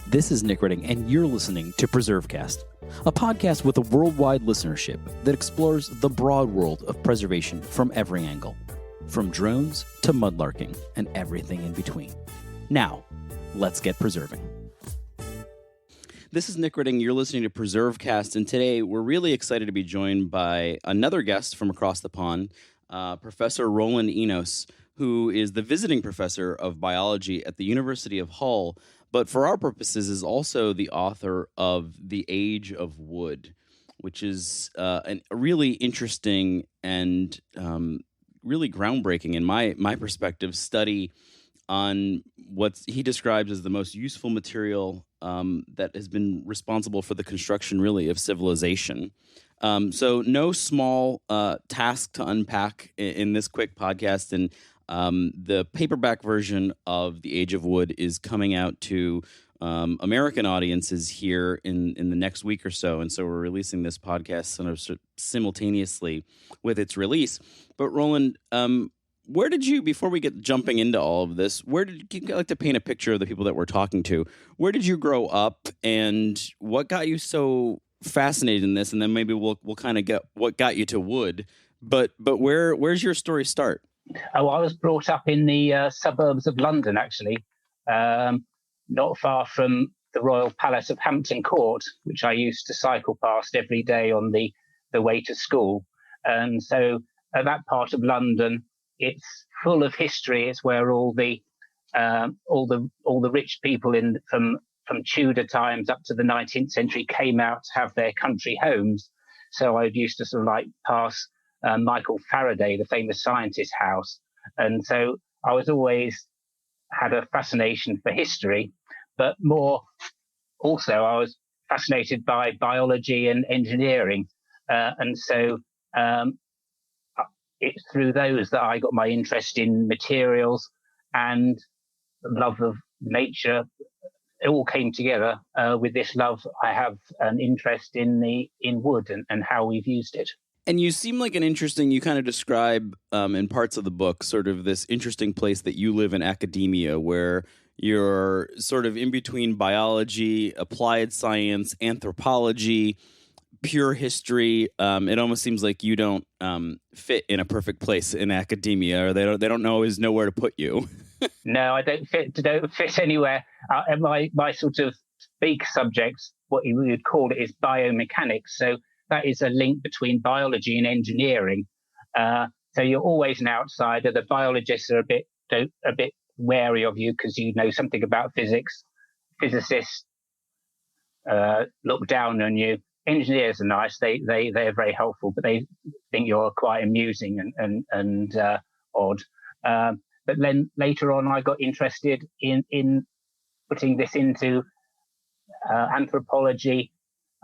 This is Nick Redding, and you're listening to PreserveCast, a podcast with a worldwide listenership that explores the broad world of preservation from every angle, from drones to mudlarking and everything in between. Now, let's get preserving. This is Nick Redding. You're listening to PreserveCast, and today we're really excited to be joined by another guest from across the pond, Professor Roland Ennos, who is the visiting professor of biology at the University of Hull, but for our purposes is also the author of The Age of Wood, which is a really interesting and really groundbreaking, in my perspective, study on what he describes as the most useful material that has been responsible for the construction, really, of civilization. So no small task to unpack in this quick podcast, and the paperback version of The Age of Wood is coming out to American audiences here in the next week or so, and so we're releasing this podcast sort of simultaneously with its release. But Roland, where did you, before we get jumping into all of this, you'd like to paint a picture of the people that we're talking to? Where did you grow up, and what got you so fascinated in this? And then maybe we'll kind of get what got you to wood. But where's your story start? Oh, I was brought up in the suburbs of London, actually, not far from the Royal Palace of Hampton Court, which I used to cycle past every day on the way to school. And so that part of London, it's full of history. It's where all the rich people from Tudor times up to the 19th century came out to have their country homes. So I used to sort of like pass Michael Faraday, the famous scientist's house. And so I was always had a fascination for history, but more also I was fascinated by biology and engineering. And so it's through those that I got my interest in materials and love of nature. It all came together with this love. I have an interest in wood and how we've used it. And you seem like you kind of describe in parts of the book sort of this interesting place that you live in academia, where you're sort of in between biology, applied science, anthropology, pure history. It almost seems like you don't fit in a perfect place in academia, or they don't always know where to put you. No, I don't fit anywhere. My sort of big subject, what you would call it, is biomechanics. So that is a link between biology and engineering. So you're always an outsider. The biologists are a bit wary of you because you know something about physics. Physicists look down on you. Engineers are nice. They're very helpful, but they think you're quite amusing and odd. But then later on, I got interested in putting this into anthropology,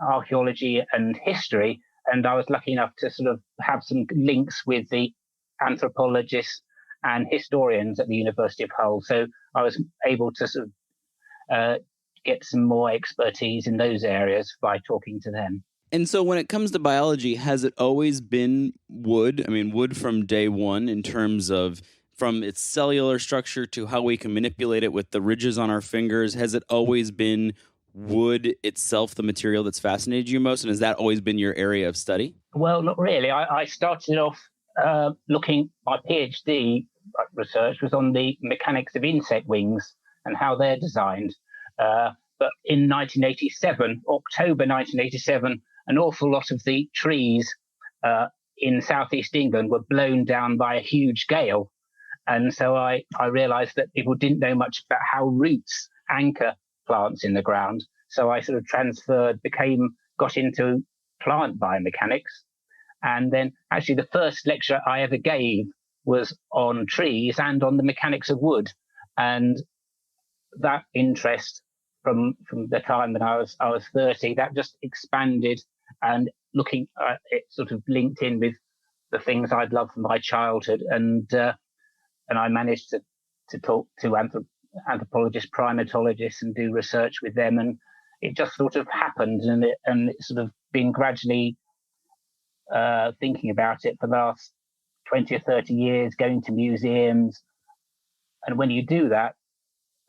archaeology and history, and I was lucky enough to sort of have some links with the anthropologists and historians at the University of Hull. So I was able to sort of get some more expertise in those areas by talking to them. And so when it comes to biology, has it always been wood? I mean, wood from day one, in terms of from its cellular structure to how we can manipulate it with the ridges on our fingers. Has it always been wood itself, the material that's fascinated you most? And has that always been your area of study? Well, not really. I started off my PhD research was on the mechanics of insect wings and how they're designed. But in October 1987, an awful lot of the trees in southeast England were blown down by a huge gale. And so I realized that people didn't know much about how roots anchor plants in the ground. So I sort of got into plant biomechanics. And then actually the first lecture I ever gave was on trees and on the mechanics of wood. And that interest from the time that I was 30, that just expanded, and looking at it sort of linked in with the things I'd loved from my childhood. And I managed to talk to anthropologists, primatologists, and do research with them. And it just sort of happened, and it's sort of been gradually thinking about it for the last 20 or 30 years, going to museums. And when you do that,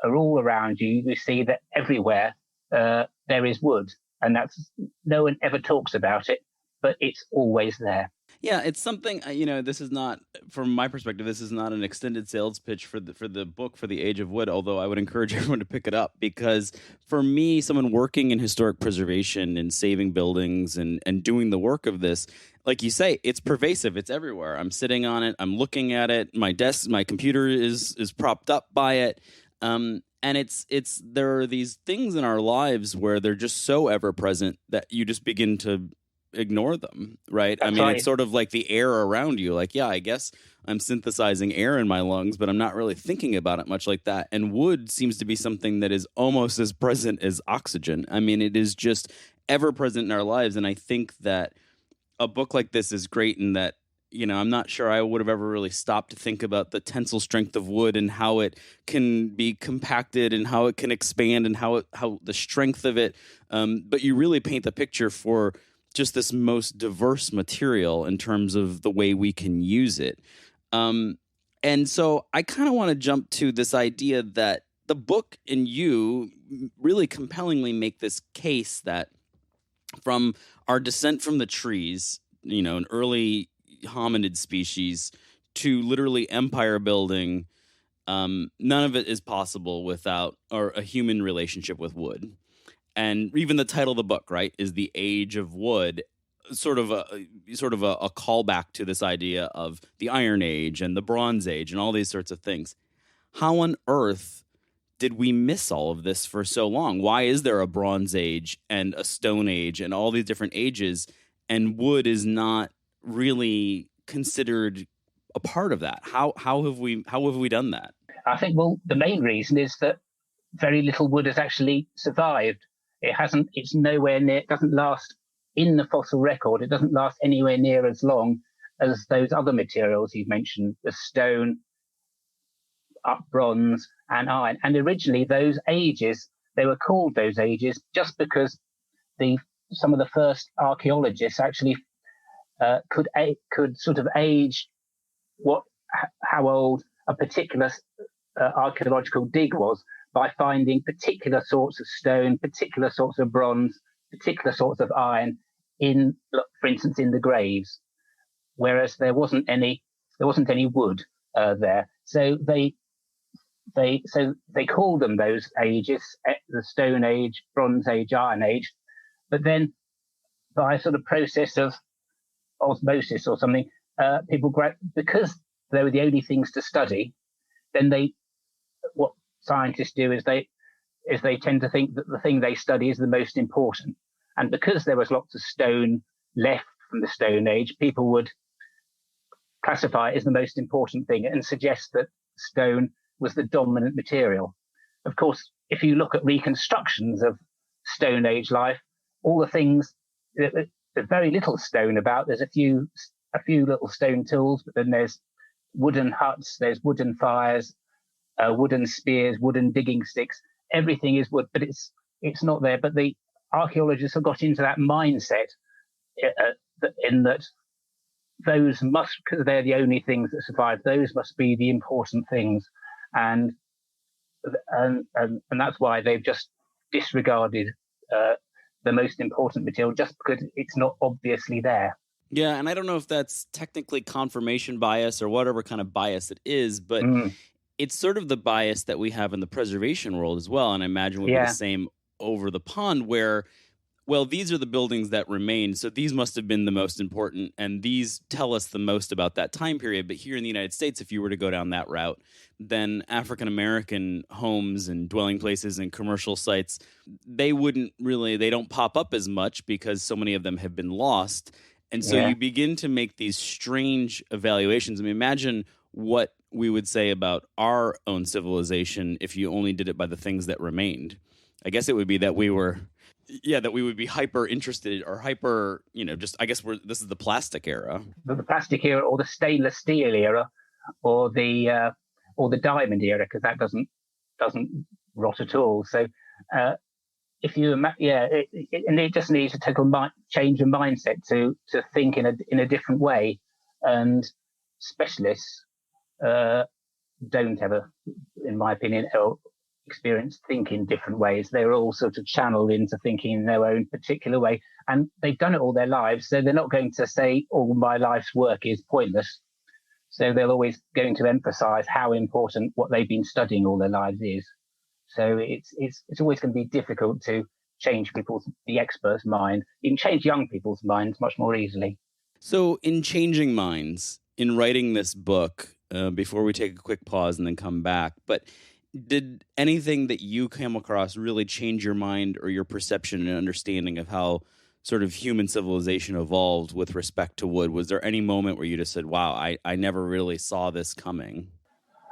are all around you, you see that everywhere there is wood, and that's no one ever talks about it, but it's always there. Yeah, it's something, this is not, from my perspective, this is not an extended sales pitch for the book, For the Age of Wood, although I would encourage everyone to pick it up, because for me, someone working in historic preservation and saving buildings and doing the work of this, like you say, it's pervasive. It's everywhere. I'm sitting on it. I'm looking at it. My desk, my computer is propped up by it. And there are these things in our lives where they're just so ever present that you just begin to ignore them, right? That's I mean, right. It's sort of like the air around you. Like, yeah, I guess I'm synthesizing air in my lungs, but I'm not really thinking about it much like that. And wood seems to be something that is almost as present as oxygen. I mean, it is just ever present in our lives. And I think that a book like this is great in that, I'm not sure I would have ever really stopped to think about the tensile strength of wood and how it can be compacted and how it can expand and how the strength of it. But you really paint the picture for just this most diverse material in terms of the way we can use it. And so I kind of want to jump to this idea that the book and you really compellingly make this case that from our descent from the trees, an early hominid species, to literally empire building, none of it is possible without a human relationship with wood. And even the title of the book, right, is The Age of Wood, sort of a callback to this idea of the Iron Age and the Bronze Age and all these sorts of things. How on earth did we miss all of this for so long? Why is there a Bronze Age and a Stone Age and all these different ages, and wood is not really considered a part of that? How have we done that? I think, well, the main reason is that very little wood has actually survived. It's nowhere near, it doesn't last in the fossil record. It doesn't last anywhere near as long as those other materials you've mentioned, the stone, bronze and iron. And originally those ages, they were called those ages just because some of the first archaeologists actually could sort of age how old a particular archaeological dig was by finding particular sorts of stone, particular sorts of bronze, particular sorts of iron for instance, in the graves, whereas there wasn't any wood there. So they called them those ages, the Stone Age, Bronze Age, Iron Age. But then by a sort of process of osmosis or something, because they were the only things to study, then what scientists do is they tend to think that the thing they study is the most important. And because there was lots of stone left from the Stone Age, people would classify it as the most important thing and suggest that stone was the dominant material. Of course, if you look at reconstructions of Stone Age life, all the things, there's very little stone about. There's a few little stone tools, but then there's wooden huts, there's wooden fires, wooden spears, wooden digging sticks. Everything is wood, but it's not there. But the archaeologists have got into that mindset in that those must, because they're the only things that survive, those must be the important things, and that's why they've just disregarded the most important material just because it's not obviously there. Yeah, and I don't know if that's technically confirmation bias or whatever kind of bias it is, but it's sort of the bias that we have in the preservation world as well, and I imagine would be the same over the pond where, well, these are the buildings that remain, so these must have been the most important, and these tell us the most about that time period. But here in the United States, if you were to go down that route, then African-American homes and dwelling places and commercial sites, they don't pop up as much because so many of them have been lost. And so you begin to make these strange evaluations. I mean, imagine what we would say about our own civilization if you only did it by the things that remained. I guess it would be that we would be hyper interested or hyper, this is the plastic era. The plastic era, or the stainless steel era, or the diamond era, because that doesn't rot at all. So if you it just needs a total change of mindset to think in a different way, and specialists don't ever, in my opinion, experience think in different ways. They're all sort of channeled into thinking in their own particular way. And they've done it all their lives. So they're not going to say, all my life's work is pointless. So they're always going to emphasize how important what they've been studying all their lives is. So it's always going to be difficult to change the expert's mind. You can change young people's minds much more easily. So in changing minds, in writing this book, before we take a quick pause and then come back, but did anything that you came across really change your mind or your perception and understanding of how sort of human civilization evolved with respect to wood? Was there any moment where you just said, wow, I never really saw this coming?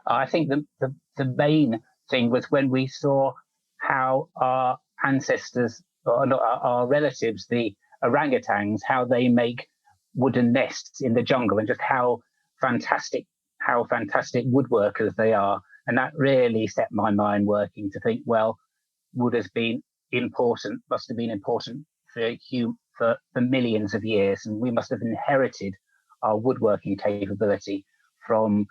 I think the main thing was when we saw how our ancestors, or not, our relatives, the orangutans, how they make wooden nests in the jungle, and just how fantastic woodworkers they are. And that really set my mind working to think, well, wood has been important, must have been important for millions of years, and we must have inherited our woodworking capability from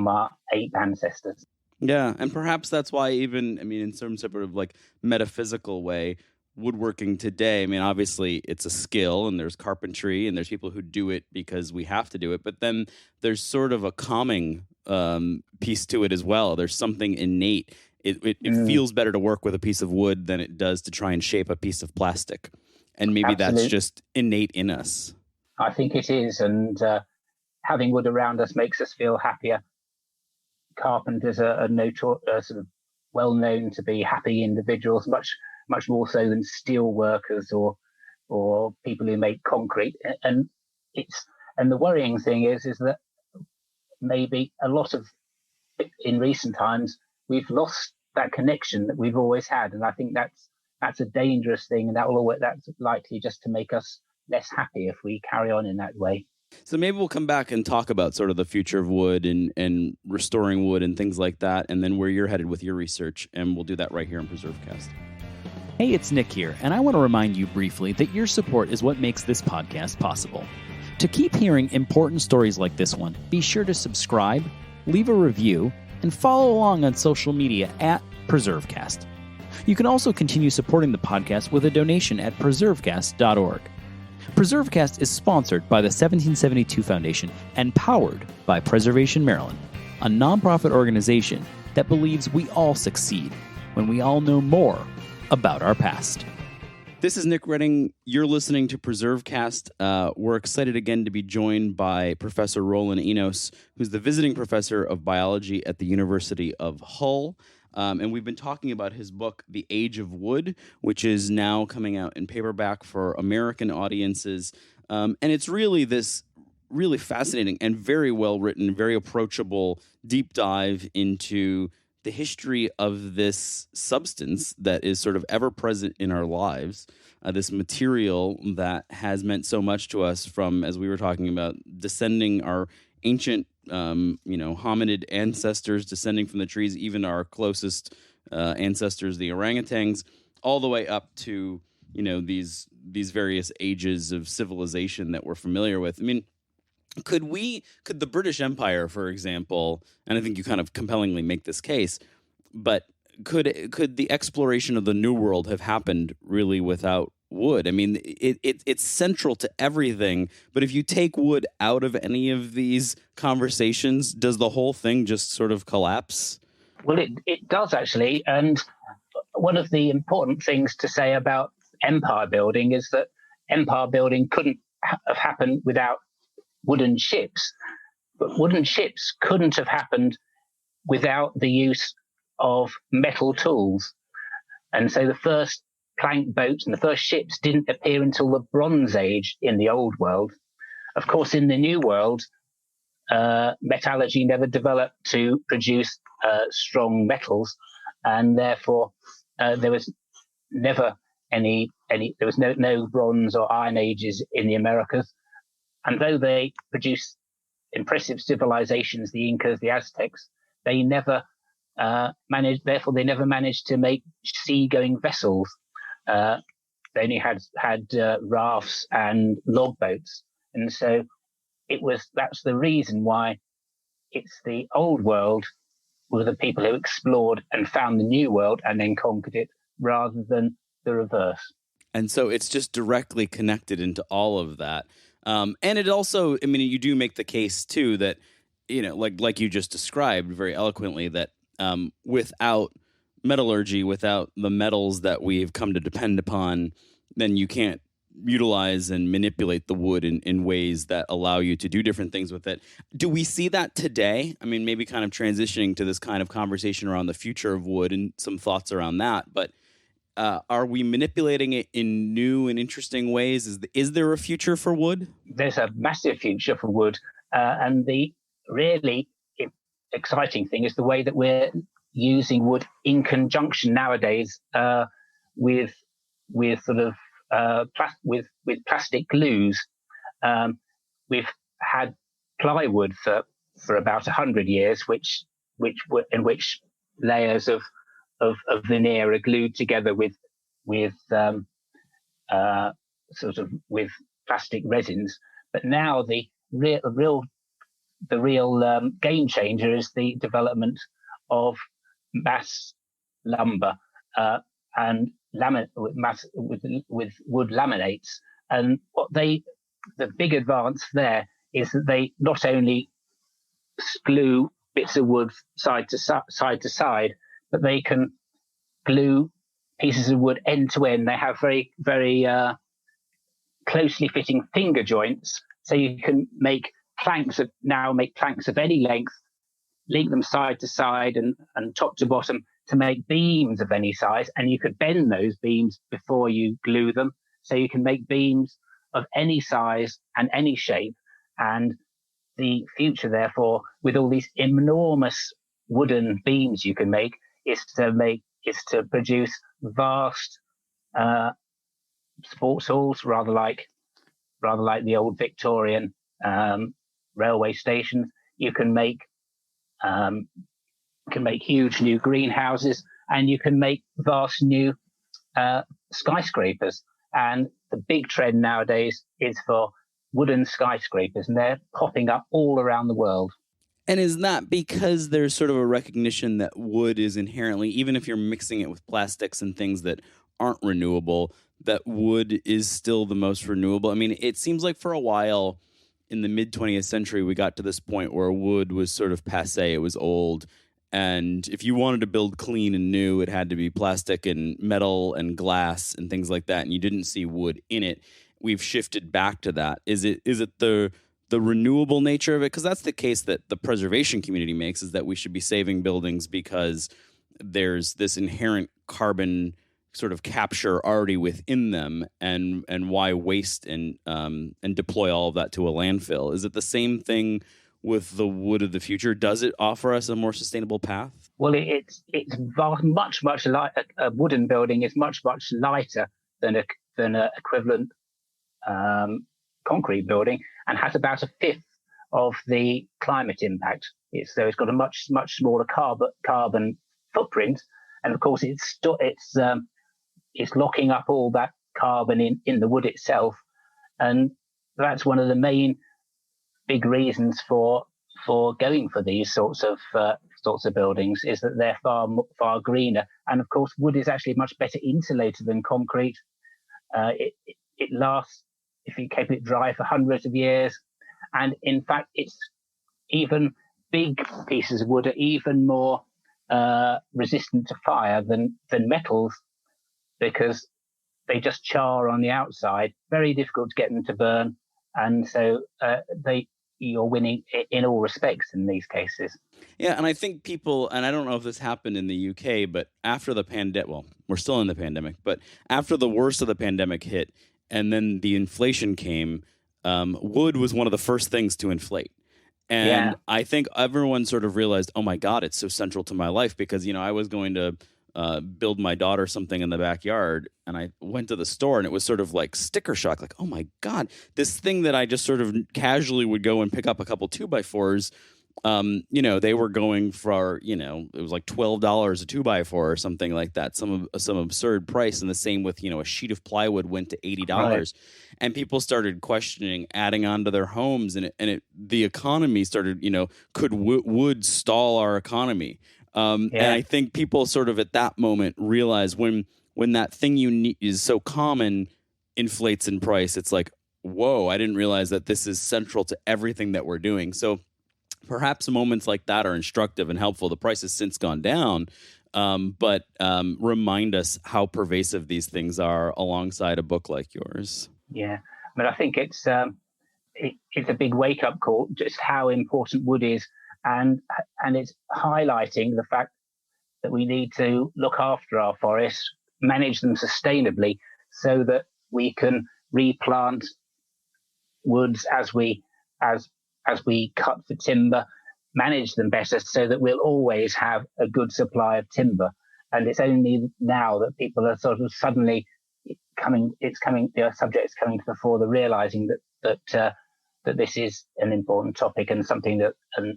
our ape ancestors. Yeah, and perhaps that's why even, I mean, in some sort of like metaphysical way, woodworking today, I mean, obviously it's a skill and there's carpentry and there's people who do it because we have to do it, but then there's sort of a calming piece to it as well. There's something innate. It feels better to work with a piece of wood than it does to try and shape a piece of plastic. And maybe Absolutely. That's just innate in us. I think it is. And having wood around us makes us feel happier. Carpenters are sort of well known to be happy individuals, much more so than steel workers or people who make concrete. And the worrying thing is that maybe a lot of, in recent times, we've lost that connection that we've always had, and I think that's a dangerous thing, and that's likely just to make us less happy if we carry on in that way. So maybe we'll come back and talk about sort of the future of wood and restoring wood and things like that, and then where you're headed with your research, and we'll do that right here on PreserveCast. Hey, it's Nick here, and I want to remind you briefly that your support is what makes this podcast possible. To keep hearing important stories like this one, be sure to subscribe, leave a review, and follow along on social media at PreserveCast. You can also continue supporting the podcast with a donation at preservecast.org. PreserveCast is sponsored by the 1772 Foundation and powered by Preservation Maryland, a nonprofit organization that believes we all succeed when we all know more about our past. This is Nick Redding. You're listening to PreserveCast. We're excited again to be joined by Professor Roland Ennos, who's the visiting professor of biology at the University of Hull. And we've been talking about his book, The Age of Wood, which is now coming out in paperback for American audiences. And it's really this really fascinating and very well written, very approachable deep dive into the history of this substance that is sort of ever present in our lives, this material that has meant so much to us from, as we were talking about, descending our ancient hominid ancestors, descending from the trees, even our closest ancestors, the orangutans, all the way up to, these various ages of civilization that we're familiar with. I mean, could the British Empire, for example, and I think you kind of compellingly make this case, but could the exploration of the New World have happened really without wood? I mean, it's central to everything, but if you take wood out of any of these conversations, does the whole thing just sort of collapse? Well, it does actually, and one of the important things to say about empire building is that empire building couldn't have happened without wooden ships, but wooden ships couldn't have happened without the use of metal tools. And so the first plank boats and the first ships didn't appear until the Bronze Age in the Old World. Of course, in the New World, metallurgy never developed to produce strong metals, and therefore there was never there was no Bronze or Iron Ages in the Americas. And though they produced impressive civilizations, the Incas, the Aztecs, they never managed to make sea-going vessels. They only had rafts and log boats, and so that's the reason why it's the Old World were the people who explored and found the New World and then conquered it, rather than the reverse. And so it's just directly connected into all of that. And it also, I mean, you do make the case too that, like you just described very eloquently, that without metallurgy, without the metals that we've come to depend upon, then you can't utilize and manipulate the wood in ways that allow you to do different things with it. Do we see that today? I mean, maybe kind of transitioning to this kind of conversation around the future of wood and some thoughts around that, but are we manipulating it in new and interesting ways? Is there a future for wood? There's a massive future for wood. And the really exciting thing is the way that we're using wood in conjunction nowadays with sort of with plastic glues. We've had plywood for about 100 years, in which layers of veneer are glued together with plastic resins. But now the real game changer is the development of mass lumber and with wood laminates. And the big advance there is that they not only glue bits of wood side to side, but they can glue pieces of wood end to end. They have very, very closely fitting finger joints, so you can make planks of any length, link them side to side and top to bottom to make beams of any size, and you could bend those beams before you glue them, so you can make beams of any size and any shape. And the future, therefore, with all these enormous wooden beams you can make, is to produce vast sports halls, rather like the old Victorian railway stations. You can make huge new greenhouses, and you can make vast new skyscrapers. And the big trend nowadays is for wooden skyscrapers, and they're popping up all around the world. And is that because there's sort of a recognition that wood is inherently, even if you're mixing it with plastics and things that aren't renewable, that wood is still the most renewable? I mean, it seems like for a while in the mid-20th century, we got to this point where wood was sort of passé, it was old. And if you wanted to build clean and new, it had to be plastic and metal and glass and things like that, and you didn't see wood in it. We've shifted back to that. Is it the renewable nature of it? Because that's the case that the preservation community makes, is that we should be saving buildings because there's this inherent carbon sort of capture already within them, and why waste and deploy all of that to a landfill? Is it the same thing with the wood of the future? Does it offer us a more sustainable path? Well, it's much lighter. A wooden building is much lighter than a equivalent concrete building, and has about a fifth of the climate impact. It's got a much smaller carbon footprint, and of course it's locking up all that carbon in the wood itself, and that's one of the main big reasons for going for these sorts of buildings, is that they're far greener. And of course, wood is actually much better insulated than concrete. It lasts, if you keep it dry, for hundreds of years. And in fact, it's even big pieces of wood are even more resistant to fire than metals, because they just char on the outside. Very difficult to get them to burn. And so you're winning in all respects in these cases. Yeah, and I think people, and I don't know if this happened in the UK, but after the pandemic, well, we're still in the pandemic, but after the worst of the pandemic hit, and then the inflation came, wood was one of the first things to inflate. And yeah. I think everyone sort of realized, oh my God, it's so central to my life, because, I was going to build my daughter something in the backyard, and I went to the store, and it was sort of like sticker shock, like, oh my God, this thing that I just sort of casually would go and pick up a couple 2x4s, they were going for, it was like $12 a 2x4 or something like that, some absurd price. And the same with, a sheet of plywood went to $80. Right. And people started questioning adding on to their homes, and the economy started, could wood stall our economy? And I think people sort of at that moment realize when that thing you need is so common inflates in price, it's like, whoa, I didn't realize that this is central to everything that we're doing. So perhaps moments like that are instructive and helpful. The price has since gone down, but remind us how pervasive these things are alongside a book like yours. Yeah, I mean, I think it's a big wake-up call, just how important wood is, and it's highlighting the fact that we need to look after our forests, manage them sustainably, so that we can replant woods as we cut for timber, manage them better, so that we'll always have a good supply of timber. And it's only now that people are sort of suddenly the subject's coming to the fore, they're realizing that this is an important topic and something that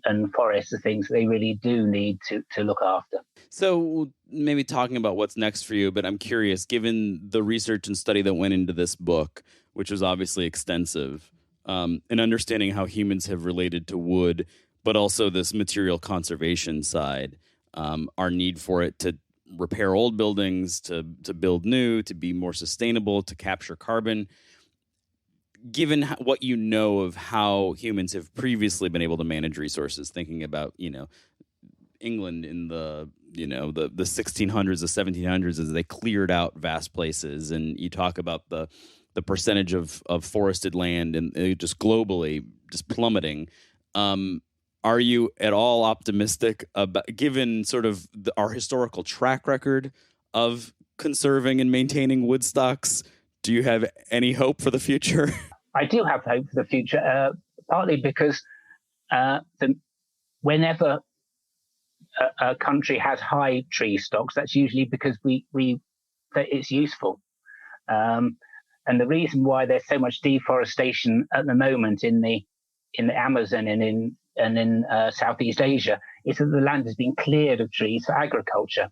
and forests are things they really do need to look after. So maybe talking about what's next for you, but I'm curious, given the research and study that went into this book, which was obviously extensive, and understanding how humans have related to wood, but also this material conservation side, our need for it to repair old buildings, to build new, to be more sustainable, to capture carbon. Given what you know of how humans have previously been able to manage resources, thinking about, England in the 1600s, the 1700s, as they cleared out vast places, and you talk about the percentage of forested land and just globally just plummeting. Are you at all optimistic about, given sort of our historical track record of conserving and maintaining wood stocks? Do you have any hope for the future? I do have hope for the future, partly because whenever a country has high tree stocks, that's usually because that it's useful. And the reason why there's so much deforestation at the moment in the Amazon and in Southeast Asia is that the land has been cleared of trees for agriculture.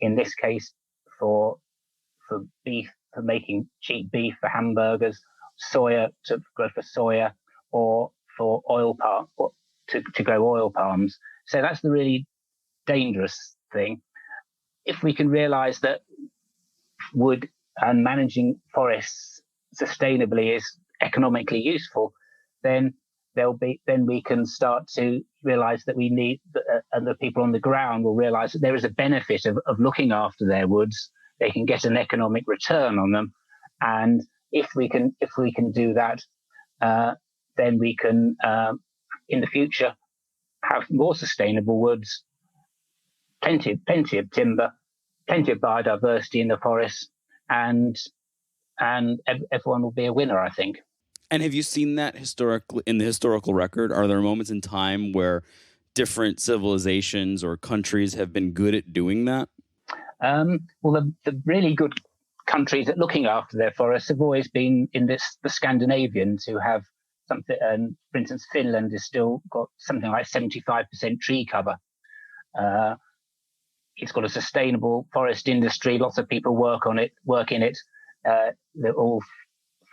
In this case, for beef, for making cheap beef for hamburgers, soya to grow for soya, or for to grow oil palms. So that's the really dangerous thing. If we can realize that wood and managing forests sustainably is economically useful, then we can start to realize that we need, and the people on the ground will realize that there is a benefit of looking after their woods. They can get an economic return on them, and if we can do that, then we can in the future have more sustainable woods, plenty of timber, plenty of biodiversity in the forests, and everyone will be a winner, I think. And have you seen that historically in the historical record? Are there moments in time where different civilizations or countries have been good at doing that? Well, the really good countries at looking after their forests have always been the Scandinavians, who have something. For instance, Finland has still got something like 75% tree cover. It's got a sustainable forest industry. Lots of people work in it. They're all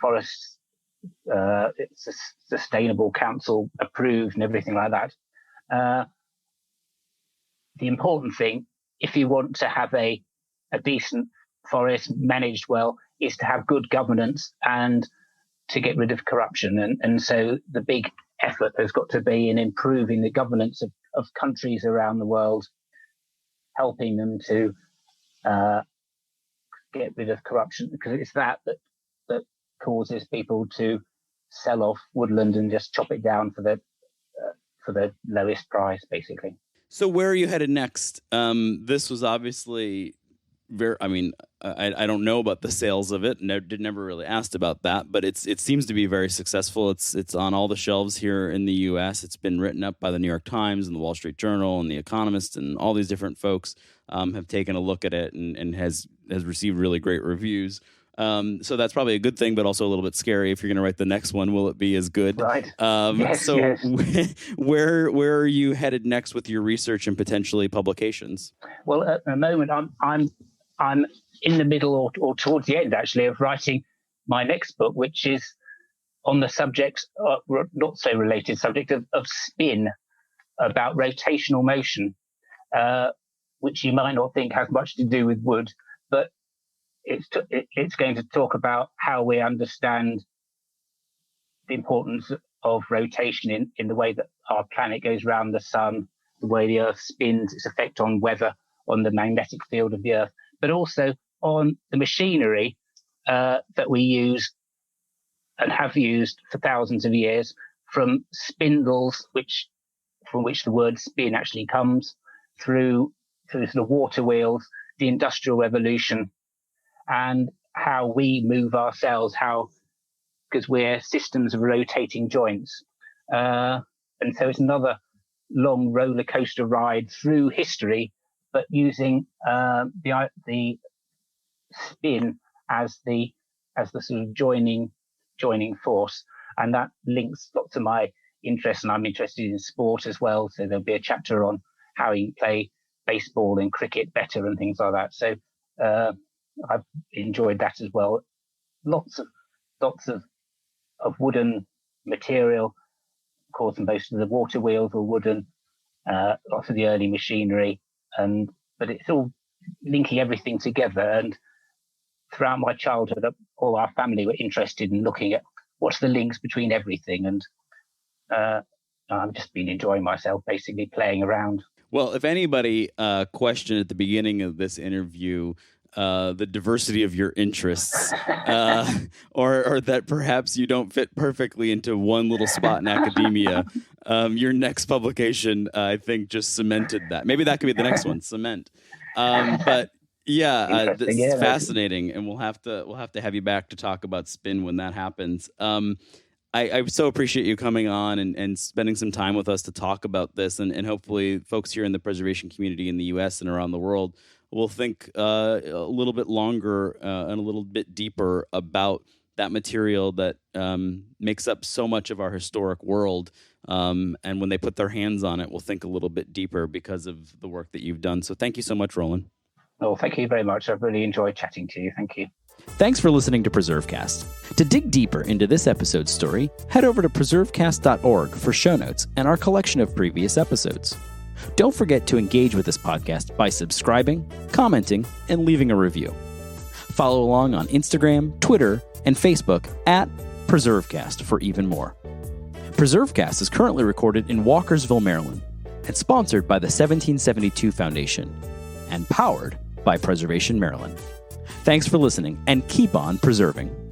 forests. It's a sustainable council approved and everything like that. The important thing, if you want to have a decent forest managed well, is to have good governance and to get rid of corruption. And so the big effort has got to be in improving the governance of countries around the world, helping them to get rid of corruption, because it's that causes people to sell off woodland and just chop it down for the lowest price, basically. So where are you headed next? This was obviously I don't know about the sales of it. Never really asked about that, but it seems to be very successful. It's on all the shelves here in the U.S. It's been written up by the New York Times and the Wall Street Journal and the Economist, and all these different folks have taken a look at it and has received really great reviews. So that's probably a good thing, but also a little bit scary. If you're going to write the next one, will it be as good? Right. Yes. Where are you headed next with your research and potentially publications? Well, at the moment, I'm in the middle or towards the end, actually, of writing my next book, which is on the subject, not so related subject of spin, about rotational motion. which you might not think has much to do with wood, but it's going to talk about how we understand the importance of rotation in the way that our planet goes around the sun, the way the Earth spins, its effect on weather, on the magnetic field of the Earth, but also on the machinery that we use and have used for thousands of years, from spindles, from which the word spin actually comes, through the water wheels, the Industrial Revolution, and how we move ourselves, because we're systems of rotating joints. And so it's another long roller coaster ride through history, but using the spin as the sort of joining force. And that links lots of my interests, and I'm interested in sport as well. So there'll be a chapter on how you play baseball and cricket better and things like that. So I've enjoyed that as well. Lots of wooden material. Of course, most of the water wheels were wooden. Lots of the early machinery, but it's all linking everything together. And throughout my childhood, all our family were interested in looking at what's the links between everything. And I've just been enjoying myself, basically playing around. Well, if anybody questioned at the beginning of this interview the diversity of your interests, or that perhaps you don't fit perfectly into one little spot in academia, your next publication, I think, just cemented that. Maybe that could be the next one, cement. But yeah, this is fascinating, and we'll have to have you back to talk about spin when that happens. I so appreciate you coming on and spending some time with us to talk about this, and hopefully folks here in the preservation community in the U.S. and around the world will think a little bit longer and a little bit deeper about that material that makes up so much of our historic world. And when they put their hands on it, will think a little bit deeper because of the work that you've done. So thank you so much, Roland. Oh, thank you very much. I've really enjoyed chatting to you. Thank you. Thanks for listening to PreserveCast. To dig deeper into this episode's story, head over to preservecast.org for show notes and our collection of previous episodes. Don't forget to engage with this podcast by subscribing, commenting, and leaving a review. Follow along on Instagram, Twitter, and Facebook at PreserveCast for even more. PreserveCast is currently recorded in Walkersville, Maryland, and sponsored by the 1772 Foundation, and powered by Preservation Maryland. Thanks for listening, and keep on preserving.